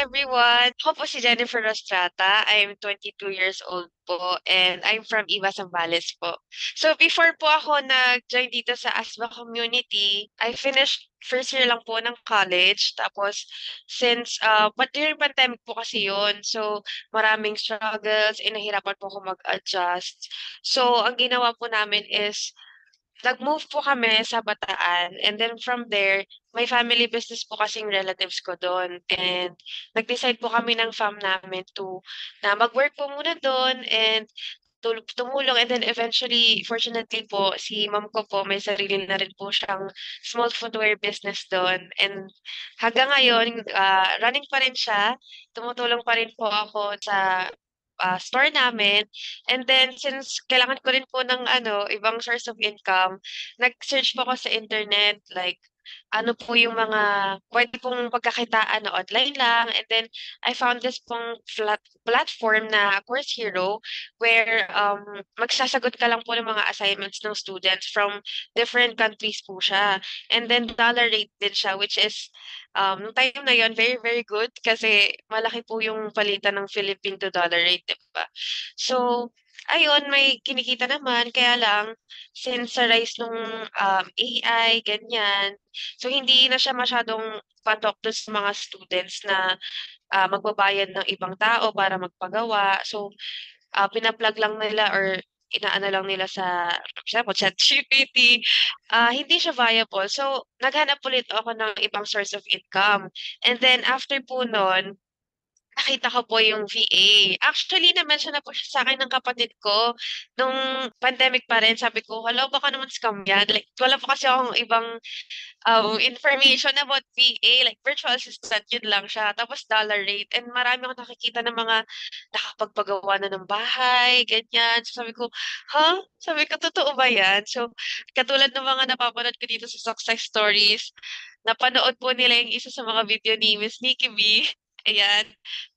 everyone! Ako po si Jennifer Rostrata. I'm 22 years old po and I'm from Iba Zambales po. So before po ako nag-join dito sa ASBA community, I finished first year lang po ng college. Tapos since, but during pandemic po kasi yun. So maraming struggles, nahirapan po ako mag-adjust. So ang ginawa po namin is nag-move po kami sa Bataan and then from there, may family business po kasing relatives ko do'n and nag-decide po kami ng fam namin na mag-work po muna do'n and tumulong and then eventually, fortunately po, si mom ko po may sarili na rin po siyang small footwear business do'n and hanggang ngayon, running pa rin siya. Tumutulong pa rin po ako sa store namin. And then since kailangan ko rin po ng ibang source of income, nag-search po ako sa internet like ano po yung mga puwede pong pagkakitaan na online lang and then I found this pong platform na Course Hero where, magsasagot ka lang po ng mga assignments ng students from different countries po siya. And then dollar rate din siya which is, nung time na yun very, very good kasi malaki po yung palitan ng Philippine to dollar rate, 'di ba? So, ayun may kinikita naman kaya lang since sa rise nung, AI ganyan, so hindi na siya masyadong patok dun sa mga students na, magbabayad ng ibang tao para magpagawa. So, pina-plug lang nila or inaano lang nila sa for example, ChatGPT, hindi siya viable. So, naghanap ulit ako ng ibang source of income. And then after po nun, nakita ko po yung VA. Actually na-mention na po siya sa'kin ng kapatid ko nung pandemic pa rin. Sabi ko, "Hala baka naman scam yan." Like wala pa kasi akong ibang, information about VA, like virtual assistant, yun lang siya. Tapos dollar rate and marami akong nakikita ng mga nakapagpagawa na ng bahay, ganyan. So sabi ko, "Ha?" Sabi ko, "Totoo ba yan?" So katulad ng mga napapanood ko dito sa success stories, napanood po nila yung isa sa mga video ni Miss Nikki B, ayan.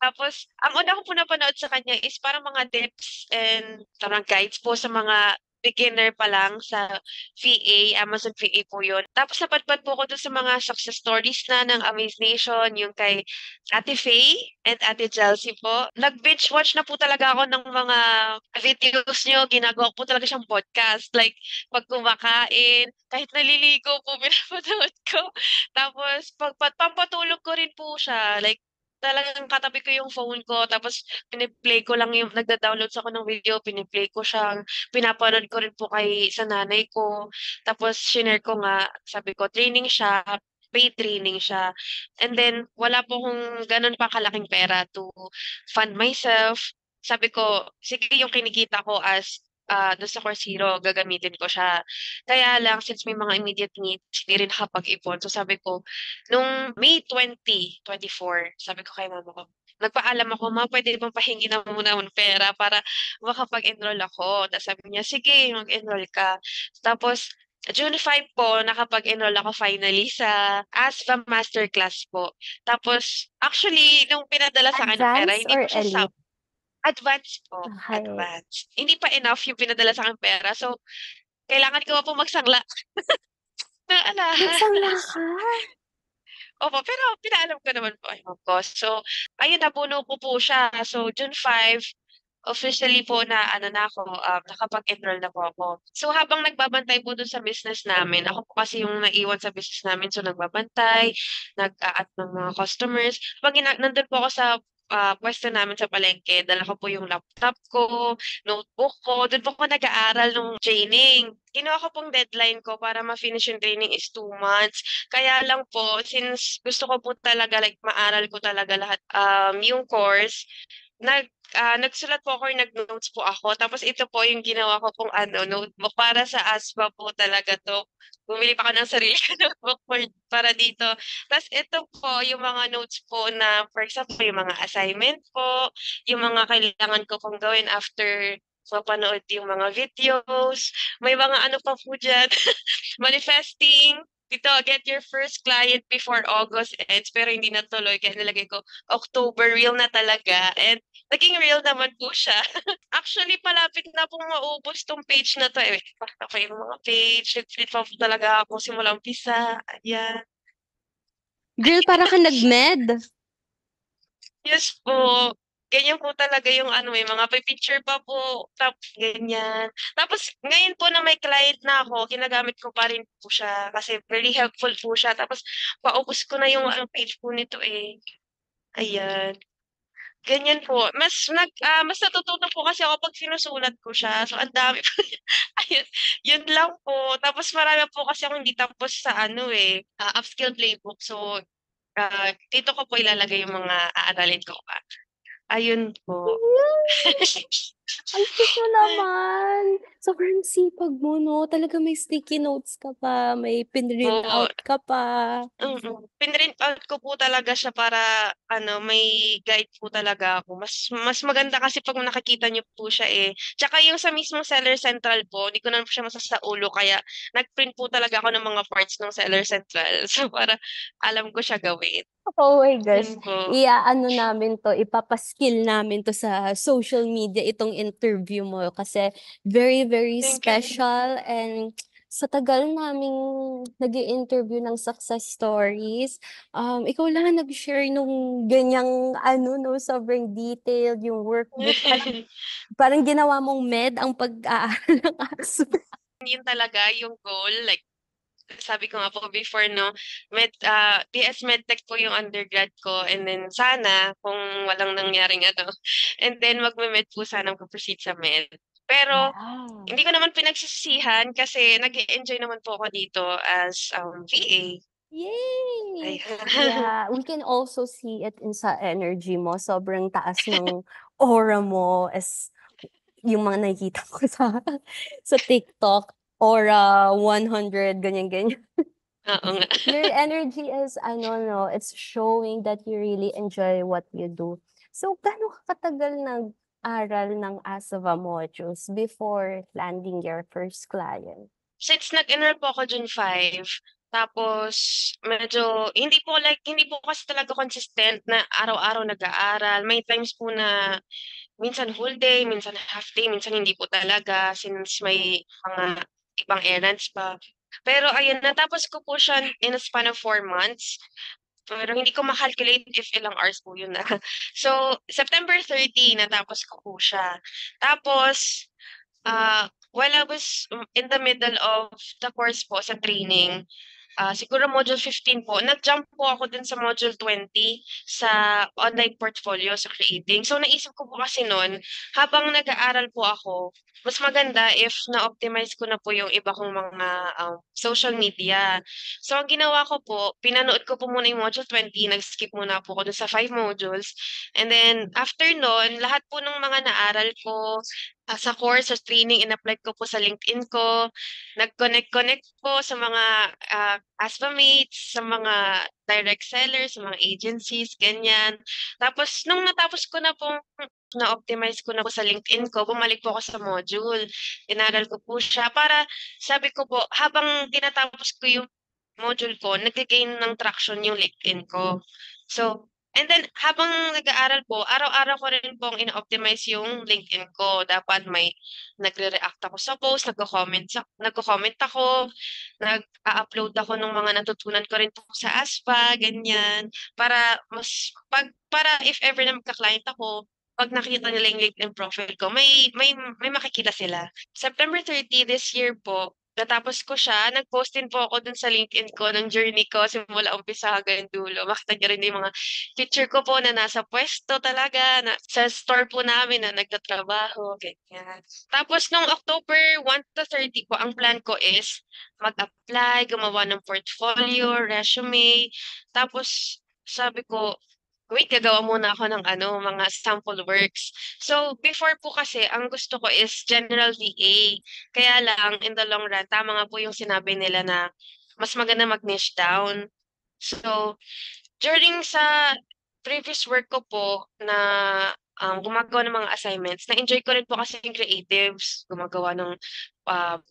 Tapos ang una ko po napanood sa kanya is parang mga tips and parang guides po sa mga beginner pa lang sa VA, Amazon VA po yun. Tapos napadpad po ako dun sa mga success stories na ng Amaze Nation, yung kay Ate Faye and Ate Chelsea po. Nag-binge watch na po talaga ako ng mga videos niyo, ginagawa ko po talaga siyang podcast. Like, 'pag kumakain, kahit naliligo po pinapanood ko. Tapos pampatulog ko rin po siya, like talagang katabi ko yung phone ko tapos pini-play ko lang yung nagda-downloads ako ng video, pini-play ko siya, pinapanood ko rin po sa nanay ko. Tapos shinare ko nga, sabi ko training siya, paid training siya. And then wala po akong gano'n pa kalaking pera to fund myself. Sabi ko, sige yung kinikita ko as, dun sa Course Hero gagamitin ko siya. Kaya lang since may mga immediate needs, hindi rin nakapag-ipon. So sabi ko, nung May 2024, sabi ko kay mama ko, nagpaalam ako, "Ma, puwede bang pahingi na muna ng pera para makapag-enroll ako?" Tapos sabi niya, "Sige, mag-enroll ka." Tapos June 5 po, nakapag-enroll ako finally sa ASVAB Masterclass po. Tapos actually nung pinadala sa'kin na pera Advance hindi po or siya elite? advance po, Okay. advance. Hindi pa enough yung pinadala sa'king pera so kailangan ko pa po magsangla ng Nagsangla alahas. ka? Opo, pero pinaalam ko naman po kay ma'am ko. So, ayun napuno ko po siya. So, June 5, officially po na ano na ako, nakapag-enroll na po ako. So, habang nagbabantay po dun sa business namin, ako po kasi yung naiwan sa business namin. So, nagbabantay, nag-a-at ng mga customers. 'Pag nandun po ako sa, puwesto namin sa palengke, dala ko po yung laptop ko, notebook ko, dun po ako nag-aaral nung training. Kinuha ko pong deadline ko para ma-finish yung training is 2 months. Kaya lang po, since gusto ko po talaga, like maaral ko talaga lahat, yung course, nagsulat po ako or nag-notes po ako. Tapos ito po yung ginawa ko pong notebook para sa ASVAB po talaga 'to. Bumili pa ako ng sarili kong notebook para dito. Tapos ito po yung mga notes po na for example, yung mga assignment po, yung mga kailangan ko pong gawin after mapanood yung mga videos. May mga ano pa po diyan, manifesting. Dito, get your first client before August ends, pero hindi natuloy kaya nilagay ko October, real na talaga. And naging real naman po siya. Actually, palapit na pong maubos 'tong page na 'to, eh. Pakita ko yung mga page, nag-flip pa po talaga ako simula umpisa, ayan. Girl, para ka nag-med. Yes po. Ganyan po talaga yung ano, may mga picture pa po, ganyan. Tapos ngayon po na may client na ako, ginagamit ko pa rin po siya kasi very helpful po siya. Tapos paubos ko na yung page po nito eh. Ayan. Ganyan po. Mas natututo po kasi ako 'pag sinusulat ko siya. So, ang dami po ayun, yun lang po. Tapos marami po kasi akong hindi tapos sa ano, eh, upskill playbook. So, dito ko po ilalagay yung mga aaralin ko pa. Ayun po. Ang cute mo naman. Sobrang sipag mo 'no, talagang may sticky notes ka pa, may pinrint Po. out ka pa. Pinrint out ko po talaga siya para ano, may guide po talaga ako. Mas mas maganda kasi 'pag nakikita niyo po siya, eh. Tsaka yung sa mismong Seller Central po, di ko na po siya masasaulo kaya nag-print po talaga ako ng mga parts ng Seller Central. So, para alam ko siya gawin. Oh my gosh, Yun po. i-aano namin 'to, ipapa-skill namin 'to sa social media itong interview mo kasi very, very Thank you. special and sa tagal naming nag-i-interview ng success stories, ikaw lang ang nag-share nung ganyang ano 'no, sobrang detailed yung workbook, parang ginawa mong med ang pag-aaral ng ASU. Yun talaga yung goal, like sabi ko nga po before 'no, PS Medtech po yung undergrad ko and then sana kung walang nangyaring ano, and then magme-med po sana magpo-proceed sa med. Pero Wow. hindi ko naman pinagsisisihan kasi nag-e-enjoy naman po ako dito as, VA. Yay! Ayan. Yeah, we can also see it in sa energy mo, sobrang taas ng aura mo as yung mga nakikita ko sa TikTok, aura 100 ganyan-ganyan. Oo nga. Your energy is ano 'no, it's showing that you really enjoy what you do. So gaano ka katagal nag-aral ng ASVA modules before landing your first client? Since nag-enroll po ako June 5, tapos medyo hindi po kasi talaga consistent na araw-araw nag-aaral. May times po na minsan whole day, minsan half day, minsan hindi po talaga since may mga ibang errands pa. Pero ayun, natapos ko po siya in a span of 4 months. Pero hindi ko ma-calculate if ilang hours po yun na. So, September 30 natapos ko po siya. Tapos, while I was in the middle of the course po sa training, siguro module 15 po, nag-jump po ako dun sa module 20 sa online portfolio sa creating. So naisip ko po kasi nun, habang nag-aaral po ako, mas maganda if na-optimize ko na po yung iba kong mga social media. So ang ginawa ko po, pinanood ko po muna yung module 20, nag-skip muna po ako dun sa 5 modules. And then after nun, lahat po ng mga naaral ko sa course, sa training, in-apply ko po sa LinkedIn ko. Nag-connect po sa mga ASVA-mates, sa mga direct sellers, sa mga agencies, ganyan. Tapos nung natapos ko na pong na-optimize ko na po sa LinkedIn ko, bumalik po ako sa module. Inaral ko po siya para sabi ko po, habang tinatapos ko yung module ko, nagge-gain ng traction yung LinkedIn ko. So, and then habang nag-aaral po, araw-araw ko rin pong ino-optimize yung LinkedIn ko. Dapat may nagre-react ako sa post, nagko-comment ako, nag-a-upload ako ng mga natutunan ko rin po sa ASPA, ganyan. Para if ever na magka-client ako, 'pag nakita nila yung LinkedIn profile ko, may makikita sila. September 30 this year po, natapos ko siya, nag-post din po ako dun sa LinkedIn ko ng journey ko simula umpisa hanggang dulo. Makita niyo rin yung mga picture ko po na nasa puwesto talaga, na sa store po namin na nagtatrabaho, ganyan. Tapos nung October 1 to 30 po, ang plan ko is mag-apply, gumawa ng portfolio, resume. Tapos sabi ko, wait, gagawa muna ako ng ano, mga sample works. So, before po kasi, ang gusto ko is general VA. Kaya lang, in the long run, tama nga po yung sinabi nila na mas maganda mag-niche down. So, during sa previous work ko po na gumagawa ng mga assignments, na-enjoy ko rin po kasi yung creatives, gumagawa ng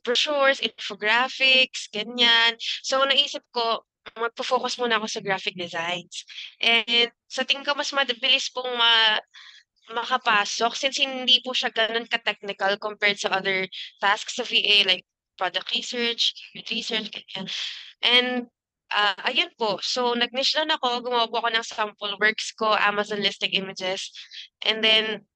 brochures, infographics, ganyan. So, naisip ko, magpo-focus muna ako sa graphic designs. And sa tingin ko, mas mabilis pong makapasok since hindi po siya gano'n ka-technical compared sa other tasks sa VA like product research, keyword research, ganyan. And ayun po. So, nag-niche lang ako, gumawa po ako ng sample works ko, Amazon listing images. And then,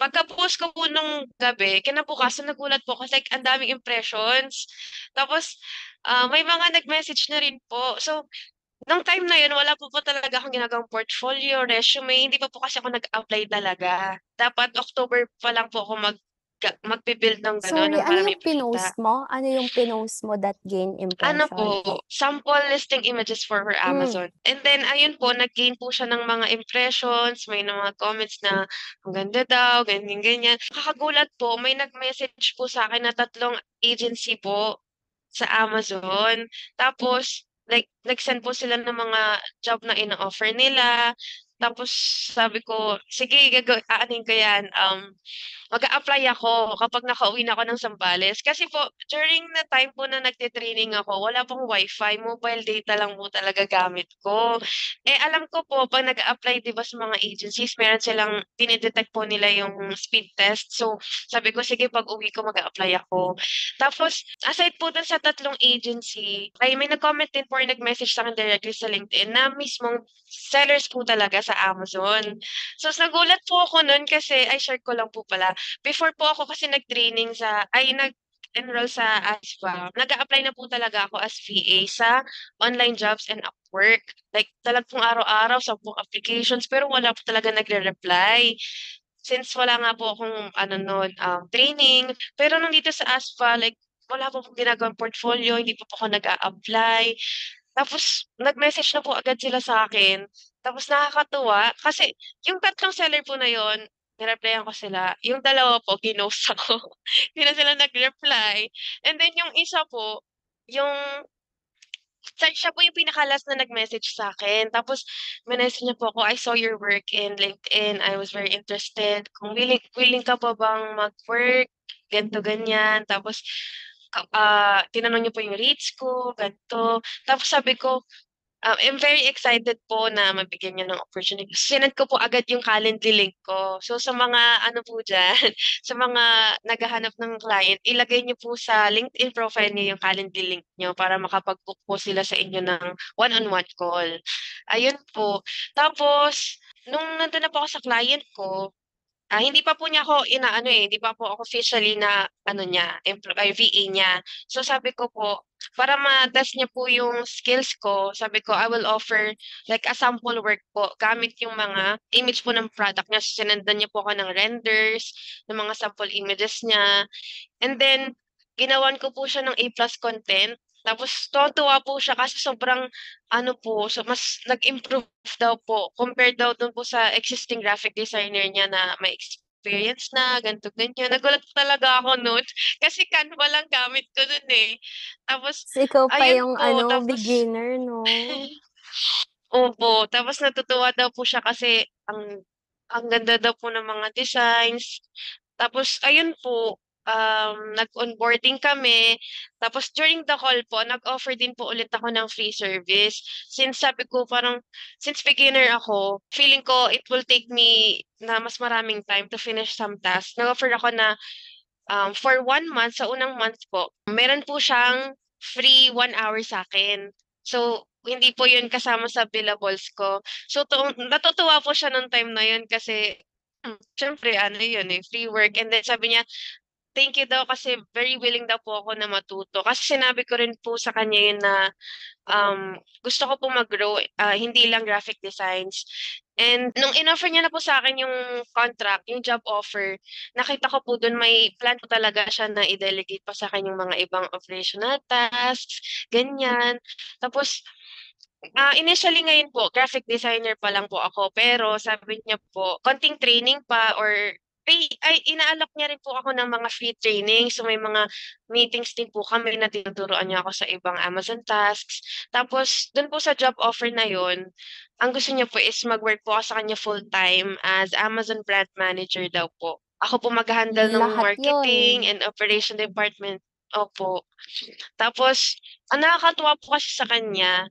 pagka-post ko po nung gabi, kinabukasan nagulat po kasi like ang daming impressions. Tapos, may mga nag-message na rin po. So, nung time na yun, wala po talaga akong ginagawang portfolio, resume. Hindi pa po kasi ako nag-apply talaga. Dapat October pa lang po ako magbe-build ng gano'n, Sorry, ng ano para may yung pakita. pinost mo? Ano yung pinost mo that gain Ano impression? po, sample listing images for her Hmm. Amazon. And then ayun po, nag-gain po siya ng mga impressions, may mga comments na ang ganda daw, ganyan, ganyan. Nakakagulat po, may nag-message po sa akin na 3 agency po sa Amazon. Tapos, like, nag-send po sila ng mga job na ina-offer nila. Tapos, sabi ko, sige, aanin ko yan. Mag-a-apply ako kapag nakauwi na ako ng Zambales. Kasi po, during na time po na nagte-training ako, wala pong wifi, mobile data lang po talaga gamit ko. Eh, alam ko po, pag nag-a-apply, di ba, sa mga agencies, meron silang, dinidetect po nila yung speed test. So, sabi ko, sige, pag uwi ko, mag-a-apply ako. Tapos, aside po dun sa 3 agency, ay may nag-comment din po or nag-message sa akin directly sa LinkedIn na mismong sellers po talaga sa Amazon. So, nagulat po ako nun kasi, ay, share ko lang po pala. Before po ako kasi nag-training nag-enroll sa ASVA, nag-a-apply na po talaga ako as VA sa online jobs and Upwork. Like, talagang araw-araw, 10 applications, pero wala po talaga nagre-reply. Since wala nga po akong ano nun, training. Pero nung dito sa ASVA, like, wala po akong ginagawang portfolio, hindi pa po ako nag-a-apply. Tapos nag-message na po agad sila sa akin. Tapos nakakatuwa kasi yung 3 seller po na yun, ni-replyan ko sila. Yung 2 po, ginost ako. Hindi na sila nag-reply. And then yung isa po, yung siya po yung pinaka-last na nag-message sa akin. Tapos minessage niya po ako, "I saw your work in LinkedIn. I was very interested. Kung willing ka pa bang mag-work?" Ganito, ganyan. Tapos tinanong niya po yung rates ko, ganito. Tapos sabi ko, I'm very excited po na mabigyan niyo ng opportunity. Sinend ko po agad yung Calendly link ko. So sa mga ano po diyan, sa mga naghahanap ng client, ilagay niyo po sa LinkedIn profile niyo yung Calendly link niyo para makapag-book po sila sa inyo ng one-on-one call. Ayun po. Tapos nung nandun na po ako sa client ko, hindi pa po niya ako inaano, hindi pa po ako officially na ano niya, VA niya. So sabi ko po, para ma-test niya po yung skills ko, sabi ko, I will offer like a sample work po gamit yung mga image po ng product niya. So, sinendan niya po ako ng renders, ng mga sample images niya. And then, ginawan ko po siya ng A+ content. Tapos tuwang-tuwa po siya kasi sobrang ano po, so mas nag-improve daw po compared daw dun po sa existing graphic designer niya na may experience na, ganito, ganyan. Nagulat talaga ako nun kasi Canva lang gamit ko nun eh. Tapos, So, ikaw pa ayun yung po, ano, tapos beginner, no? opo, tapos natutuwa daw po siya kasi ang ganda daw po ng mga designs. Tapos ayun po, nag-onboarding kami. Tapos during the call po, nag-offer din po ulit ako ng free service. Since sabi ko parang, since beginner ako, feeling ko it will take me na mas maraming time to finish some tasks. Nag-offer ako na for 1 month, sa unang month po, meron po siyang free 1 hour sa akin. So, hindi po yun kasama sa billables ko. So, natutuwa po siya nung time na yun kasi, syempre, ano yun eh, free work. And then sabi niya, thank you daw kasi very willing daw po ako na matuto. Kasi sinabi ko rin po sa kanya yun na gusto ko pong mag-grow, hindi lang graphic designs. And nung in-offer niya na po sa akin yung contract, yung job offer, nakita ko po dun may plan po talaga siya na i-delegate pa sa akin yung mga ibang operational tasks, ganyan. Tapos, initially ngayon po, graphic designer pa lang po ako, pero sabi niya po, konting training pa or inaalok niya rin po ako ng mga free training. So may mga meetings din po kami na tinuturuan niya ako sa ibang Amazon tasks. Tapos dun po sa job offer na yun, ang gusto niya po is mag-work po ako sa kanya full-time as Amazon brand manager daw po. Ako po mag-handle ng Lahat yun. marketing and operation department. Opo. Tapos, ang nakakatuwa po kasi sa kanya,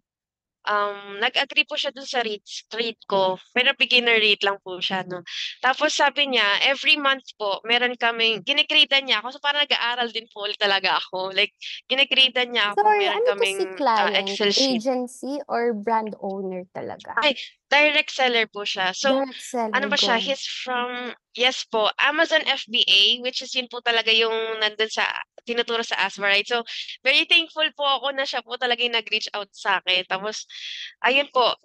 nag-agree po siya dun sa rate ko, pero beginner rate lang po siya, no? Tapos sabi niya, every month po, meron kaming, ginigrade niya ako, so parang nag-aaral din po ulit talaga ako. Like, ginigrade niya ako, Sorry, meron ano 'to si kaming client? Excel sheet. Agency or brand owner talaga? Ay, direct seller po siya. So, Direct ano seller, ba siya? go. He's from, yes po, Amazon FBA, which is yun po talaga yung nandun sa, tinuturo sa Asma, right? So, very thankful po ako na siya po talaga yung nag-reach out sa akin. Tapos, ayun po,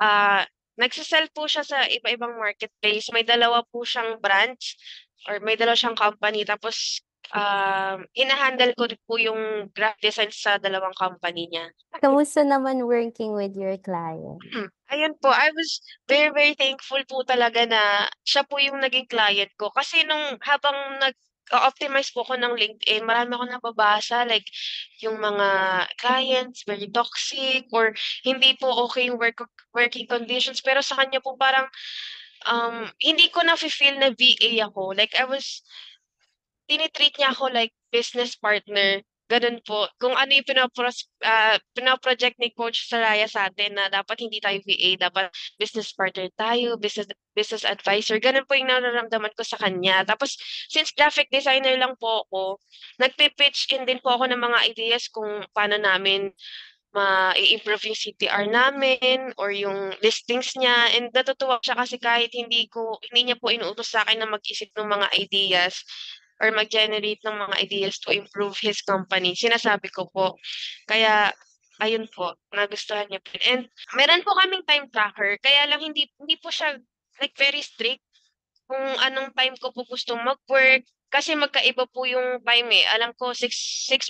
nagsisell po siya sa iba-ibang marketplace. May dalawa po siyang branch or may dalawa siyang company. Tapos, ina-handle ko rin po yung graphic design sa dalawang company niya. Kamusta naman working with your client? Ayun po, I was very, very thankful po talaga na siya po yung naging client ko. Kasi nung habang optimize po ako ng LinkedIn, marami akong nababasa like yung mga clients very toxic or hindi po okay yung working conditions. Pero sa kanya po parang hindi ko na-feel na VA ako. Like I was tinitreat niya ako like business partner, gano'n po. Kung ano yung pino-project ni Coach Saraya sa atin na dapat hindi tayo VA, dapat business partner tayo, business advisor, gano'n po yung nararamdaman ko sa kanya. Tapos since graphic designer lang po ako, nagpi-pitch in din po ako ng mga ideas kung paano namin ma-i-improve yung CTR namin or yung listings niya and natutuwa siya kasi kahit hindi niya po inuutos sa'kin na mag-isip ng mga ideas or mag-generate ng mga ideas to improve his company, sinasabi ko po. Kaya ayun po, nagustuhan niya po. And meron po kaming time tracker kaya lang hindi po siya like very strict kung anong time ko po gustong mag-work. Kasi magkaiba po yung time eh. Alam ko 6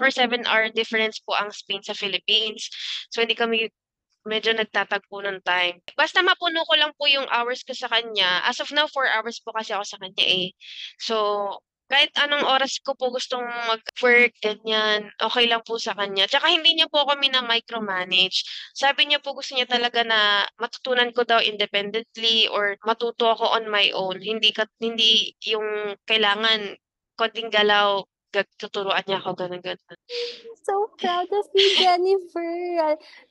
or 7 hour difference po ang Spain sa Philippines. So hindi kami medyo nagtatagpo ng time. Basta mapuno ko lang po yung hours ko sa kanya. As of now, 4 hours po kasi ako sa kanya eh. So, kahit anong oras ko po gustong mag-work, ganyan, okay lang po sa kanya. Tsaka hindi niya po kami na micromanage. Sabi niya po gusto niya talaga na matutunan ko daw independently or matuto ako on my own. Hindi yung kailangan konting galaw, tuturuan niya ako, ganun, ganun. So proud of you, Jennifer.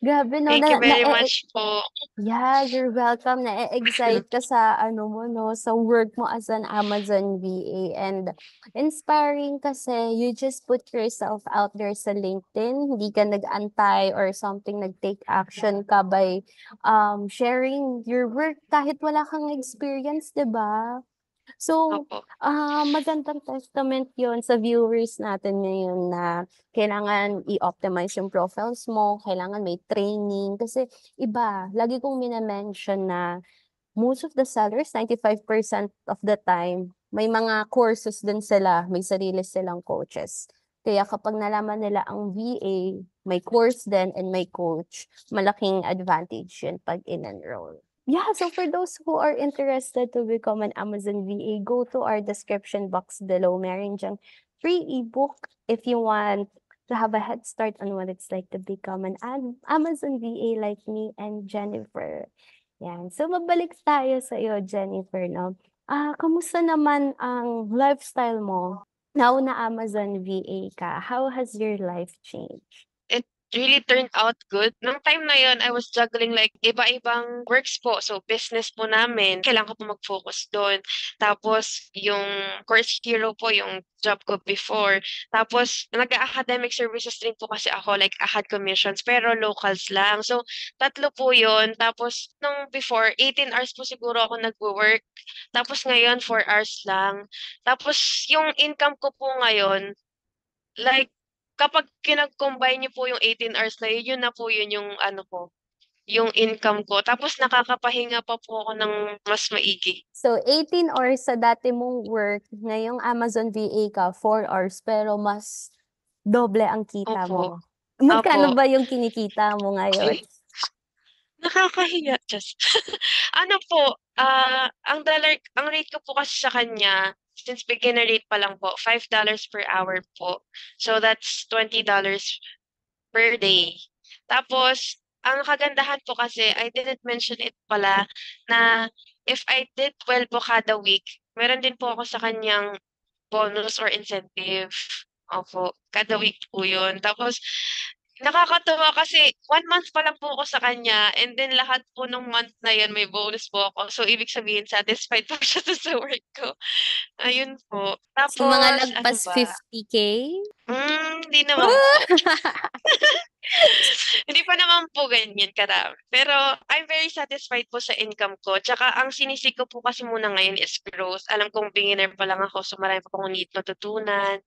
Grabe 'no, Thank you very much po. yeah, you're welcome. Na-e-excite ka sa ano mo 'no, sa work mo as an Amazon VA and inspiring kasi you just put yourself out there sa LinkedIn. Hindi ka nag-antay or something, nag-take action ka by sharing your work kahit wala kang experience, 'di ba? So, Opo. magandang testament yon sa viewers natin ngayon na kailangan i-optimize yung profiles mo, kailangan may training. Kasi iba, lagi kong mina-mention na most of the sellers, 95% of the time, may mga courses din sila, may sarili silang coaches. Kaya kapag nalaman nila ang VA, may course din and may coach, malaking advantage yun pag in-enroll. Yeah, so for those who are interested to become an Amazon VA, go to our description box below. Meron diyang free ebook if you want to have a head start on what it's like to become an Amazon VA like me and Jennifer. Yan. So, mabalik tayo sa iyo, Jennifer, 'no? Kamusta naman ang lifestyle mo now na Amazon VA ka? How has your life changed? It really turned out good. Nung time na yun, I was juggling like iba-ibang works po. So, business po namin. Kailangan ko po mag-focus doon. Tapos, yung Course Hero po, yung job ko before. Tapos, nag-academic services din po kasi ako, like AHAD commissions, pero locals lang. So, tatlo po yun. Tapos, nung before, 18 hours po siguro ako nag-work. Tapos ngayon, 4 hours lang. Tapos, yung income ko po ngayon, like, kapag kinag-combine niyo po yung 18 hours na yun, yun na po yun yung ano ko, yung income ko. Tapos nakakapahinga pa po ako ng mas maigi. So, 18 hours sa dati mong work, ngayong Amazon VA ka, 4 hours, pero mas doble ang kita Opo, mo. opo. Magkano ba yung kinikita mo ngayon? Nakakahiya, just. Ano po, ang rate ko po kasi sa kanya, since beginner rate pa lang po, $5 per hour po. So that's $20 per day. Tapos, ang kagandahan po kasi, I didn't mention it pala, na if I did well po kada week, meron din po ako sa kanyang bonus or incentive. Opo, kada week po yun. Tapos, Nakakatuwa kasi 1 month pa lang po ako sa kanya and then lahat po nung month na yun may bonus po ako. So, ibig sabihin satisfied po siya dun sa work ko. Ayun po. So, mga Tapos ano lagpas ba? 50K? Hindi naman po. Hindi pa naman po ganyan karami. Pero I'm very satisfied po sa income ko. Tsaka ang sinisik ko po kasi muna ngayon is growth. Alam kong beginner pa lang ako, so marami pa akong need matutunan.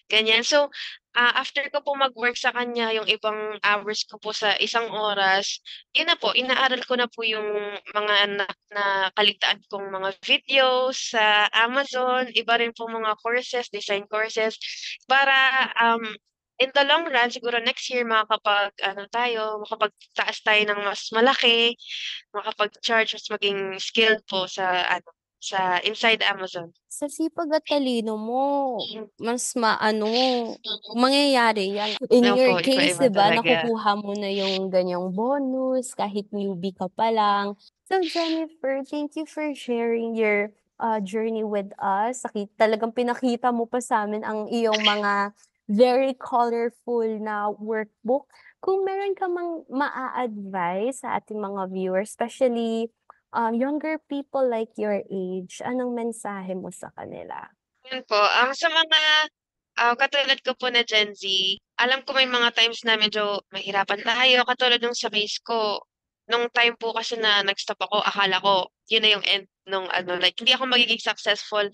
Ganyan. So, after ko po mag-work sa kanya, yung ibang hours ko po sa isang oras, yun na po, inaaral ko na po yung mga nakaligtaan kong mga videos sa Amazon, iba rin po mga courses, design courses, para in the long run, siguro next year makapagtaas tayo ng mas malaki, makapag-charge, mas maging skilled po sa inside Amazon. Sa sipag at talino mo, mas mangyayari yan. In your Opo, case, iba-iba 'di ba, talaga. nakukuha mo na yung ganyang bonus kahit newbie ka pa lang. So, Jennifer, thank you for sharing your journey with us. Talagang pinakita mo pa sa'min ang iyong mga very colorful na workbook. Kung meron ka mang maa-advice sa ating mga viewers, especially younger people like your age, anong mensahe mo sa kanila? Yun po, sa mga, katulad ko po na Gen Z, alam ko may mga times na medyo mahirapan tayo katulad nung sa base ko. Nung time po kasi na nag-stop ako, akala ko yun na yung end nung ano, like hindi ako magiging successful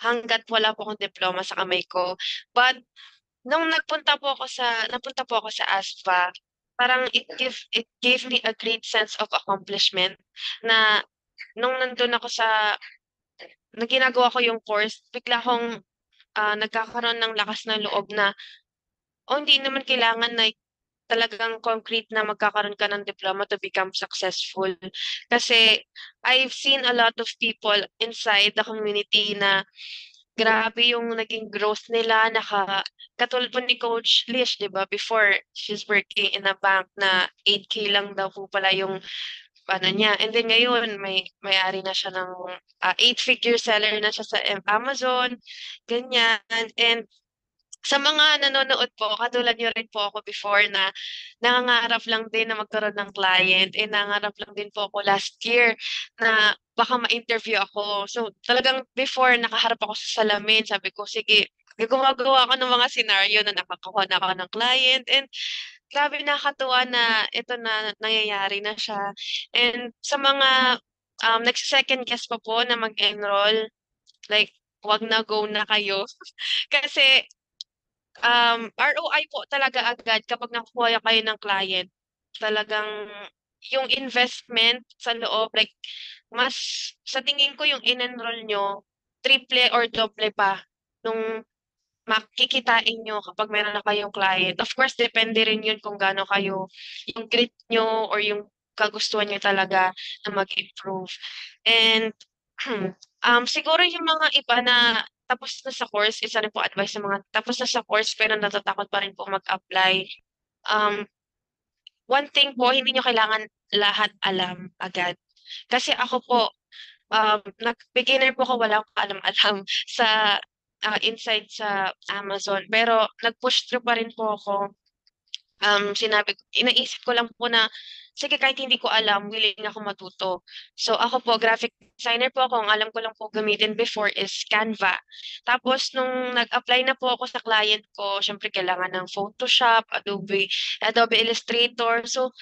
hangga't wala po akong diploma sa kamay ko. But nung napunta po ako sa ASPA, parang it gave me a great sense of accomplishment na nung nandun ako na ginagawa ko yung course, bigla akong nagkakaroon ng lakas ng loob na, hindi naman kailangan na talagang concrete na magkakaroon ka ng diploma to become successful. Kasi I've seen a lot of people inside the community na grabe yung naging growth nila. Katulad po ni Coach Lish, di ba? Before, she's working in a bank na 8K lang daw po pala yung ano niya. And then ngayon, may-ari na siya ng 8-figure seller na siya sa Amazon, ganyan. And sa mga nanonood po, katulad niyo rin po ako before na nangangarap lang din na magkaroon ng client. Nangangarap lang din po ako last year na baka ma-interview ako. So talagang before nakaharap ako sa salamin, sabi ko, sige, gumagawa ako ng mga scenario na nakakakuha na ako ng client. And grabe nakakatuwa na ito na nangyayari na siya. And sa mga nagse-second guess pa po na mag-enroll, like, wag na, go na kayo. Kasi ROI po talaga agad kapag nakukuha kayo ng client. Talagang yung investment sa loob, like, mas sa tingin ko yung in-enroll nyo, triple or double pa nung makikitain nyo kapag meron na kayong client. Of course, depende rin yun kung gaano kayo, yung grit nyo or yung kagustuhan nyo talaga na mag-improve. And siguro yung mga iba na tapos na sa course, isa rin po advice sa mga tapos na sa course pero natatakot pa rin po mag-apply. Um, One thing po, hindi nyo kailangan lahat alam agad. Kasi ako po, beginner po ako, wala akong alam-alam sa inside sa Amazon. Pero nag-push through pa rin po ako. Inaisip ko lang po na, sige, kahit hindi ko alam, willing ako matuto. So ako po, graphic designer po ako, ang alam ko lang po gamitin before is Canva. Tapos nung nag-apply na po ako sa client ko, syempre kailangan ng Photoshop, Adobe Illustrator. So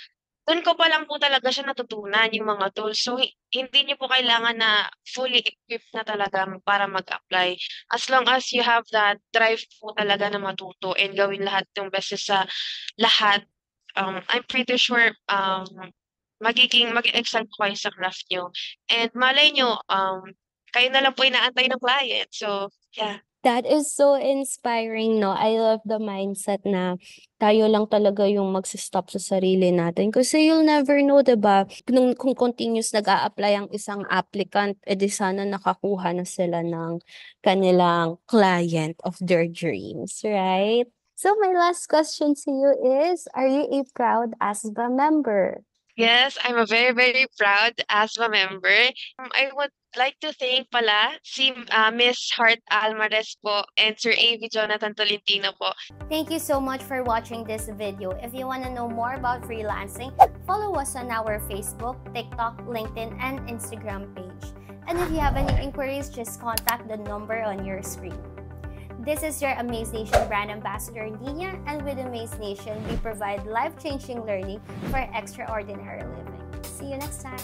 dun ko pa lang po talaga siya natutunan yung mga tools. So hindi niyo po kailangan na fully equipped na talaga para mag-apply. As long as you have that drive po talaga na matuto and gawin lahat yung best sa lahat, I'm pretty sure mag-excel po kayo sa craft niyo. And malay niyo, kayo na lang po inaantay ng client. So, yeah. That is so inspiring, no? I love the mindset na tayo lang talaga yung magsi-stop sa sarili natin. Kasi you'll never know, 'di ba? Kung continuous nag-a-apply ang isang applicant, edi sana nakakuha na sila ng kanilang client of their dreams, right? So my last question to you is, are you a proud ASBA member? Yes, I'm a very, very proud ASMA member. I would like to thank pala si Miss Heart Almares po and Sir A.V. Jonathan Tolentino po. Thank you so much for watching this video. If you want to know more about freelancing, follow us on our Facebook, TikTok, LinkedIn, and Instagram page. And if you have any inquiries, just contact the number on your screen. This is your Amaze Nation brand ambassador, Nina, and with Amaze Nation, we provide life-changing learning for extraordinary living. See you next time.